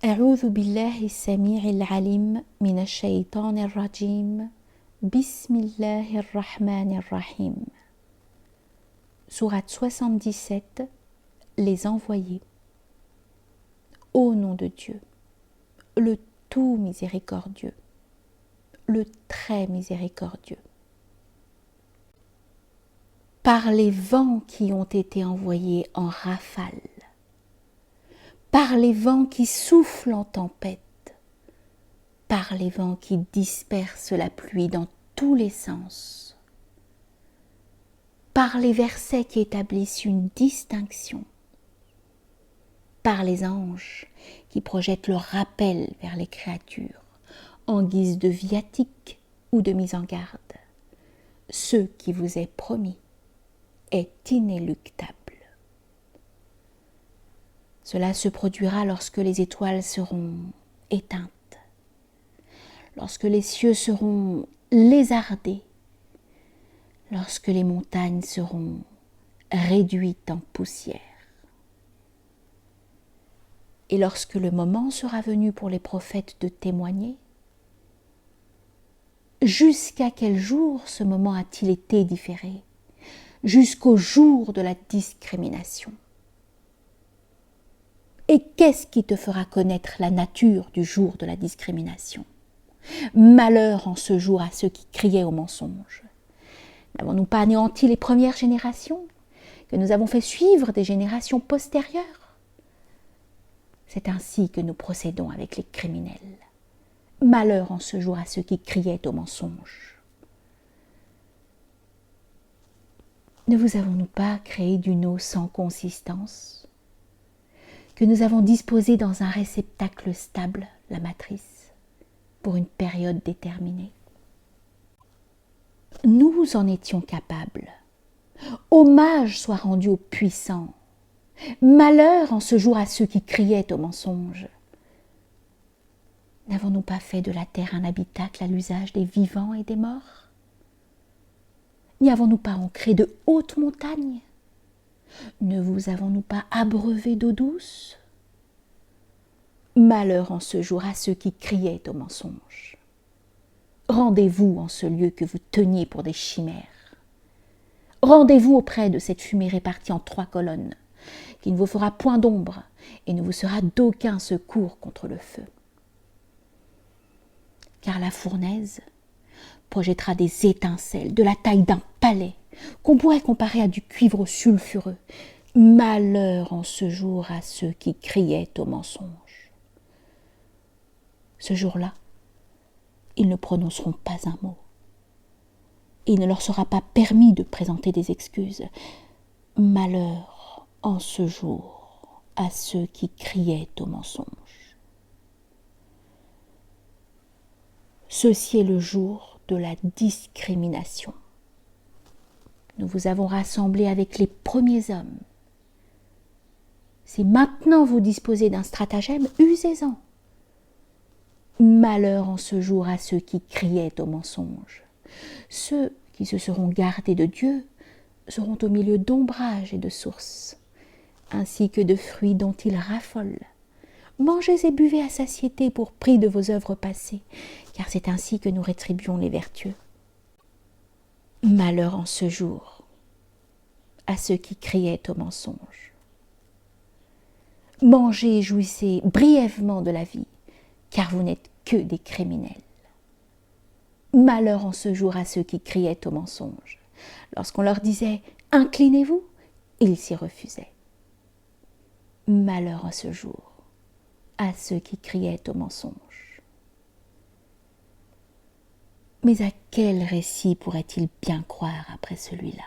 أعوذ بالله السميع العليم من الشيطان الرجيم بسم الله الرحمن الرحيم. Sourate 77, les envoyés. Au nom de Dieu, le tout miséricordieux, le très miséricordieux. Par les vents qui ont été envoyés en rafale, par les vents qui soufflent en tempête, par les vents qui dispersent la pluie dans tous les sens, par les versets qui établissent une distinction, par les anges qui projettent leur rappel vers les créatures en guise de viatique ou de mise en garde. Ce qui vous est promis est inéluctable. Cela se produira lorsque les étoiles seront éteintes, lorsque les cieux seront lézardés, lorsque les montagnes seront réduites en poussière. Et lorsque le moment sera venu pour les prophètes de témoigner, jusqu'à quel jour ce moment a-t-il été différé? Jusqu'au jour de la discrimination. Et qu'est-ce qui te fera connaître la nature du jour de la discrimination? Malheur en ce jour à ceux qui criaient au mensonge. N'avons-nous pas anéanti les premières générations, que nous avons fait suivre des générations postérieures? C'est ainsi que nous procédons avec les criminels. Malheur en ce jour à ceux qui criaient au mensonge. Ne vous avons-nous pas créé d'une eau sans consistance, que nous avons disposée dans un réceptacle stable, la matrice, pour une période déterminée? Nous en étions capables. Hommage soit rendu aux puissants. Malheur en ce jour à ceux qui criaient au mensonge. N'avons-nous pas fait de la terre un habitacle à l'usage des vivants et des morts? N'y avons-nous pas ancré de hautes montagnes? Ne vous avons-nous pas abreuvé d'eau douce? Malheur en ce jour à ceux qui criaient au mensonge. Rendez-vous en ce lieu que vous teniez pour des chimères. Rendez-vous auprès de cette fumée répartie en 3 colonnes, qui ne vous fera point d'ombre et ne vous sera d'aucun secours contre le feu. Car la fournaise projettera des étincelles de la taille d'un palais, qu'on pourrait comparer à du cuivre sulfureux. Malheur en ce jour à ceux qui criaient au mensonge. Ce jour-là, ils ne prononceront pas un mot. Il ne leur sera pas permis de présenter des excuses. Malheur en ce jour à ceux qui criaient au mensonge. Ceci est le jour de la discrimination. Nous vous avons rassemblés avec les premiers hommes. Si maintenant vous disposez d'un stratagème, usez-en. Malheur en ce jour à ceux qui criaient au mensonge. Ceux qui se seront gardés de Dieu seront au milieu d'ombrages et de sources, ainsi que de fruits dont ils raffolent. Mangez et buvez à satiété pour prix de vos œuvres passées, car c'est ainsi que nous rétribuons les vertueux. Malheur en ce jour à ceux qui criaient au mensonge. Mangez et jouissez brièvement de la vie, car vous n'êtes que des criminels. Malheur en ce jour à ceux qui criaient au mensonge. Lorsqu'on leur disait « Inclinez-vous », ils s'y refusaient. Malheur en ce jour à ceux qui criaient au mensonge. Mais à quel récit pourrait-il bien croire après celui-là?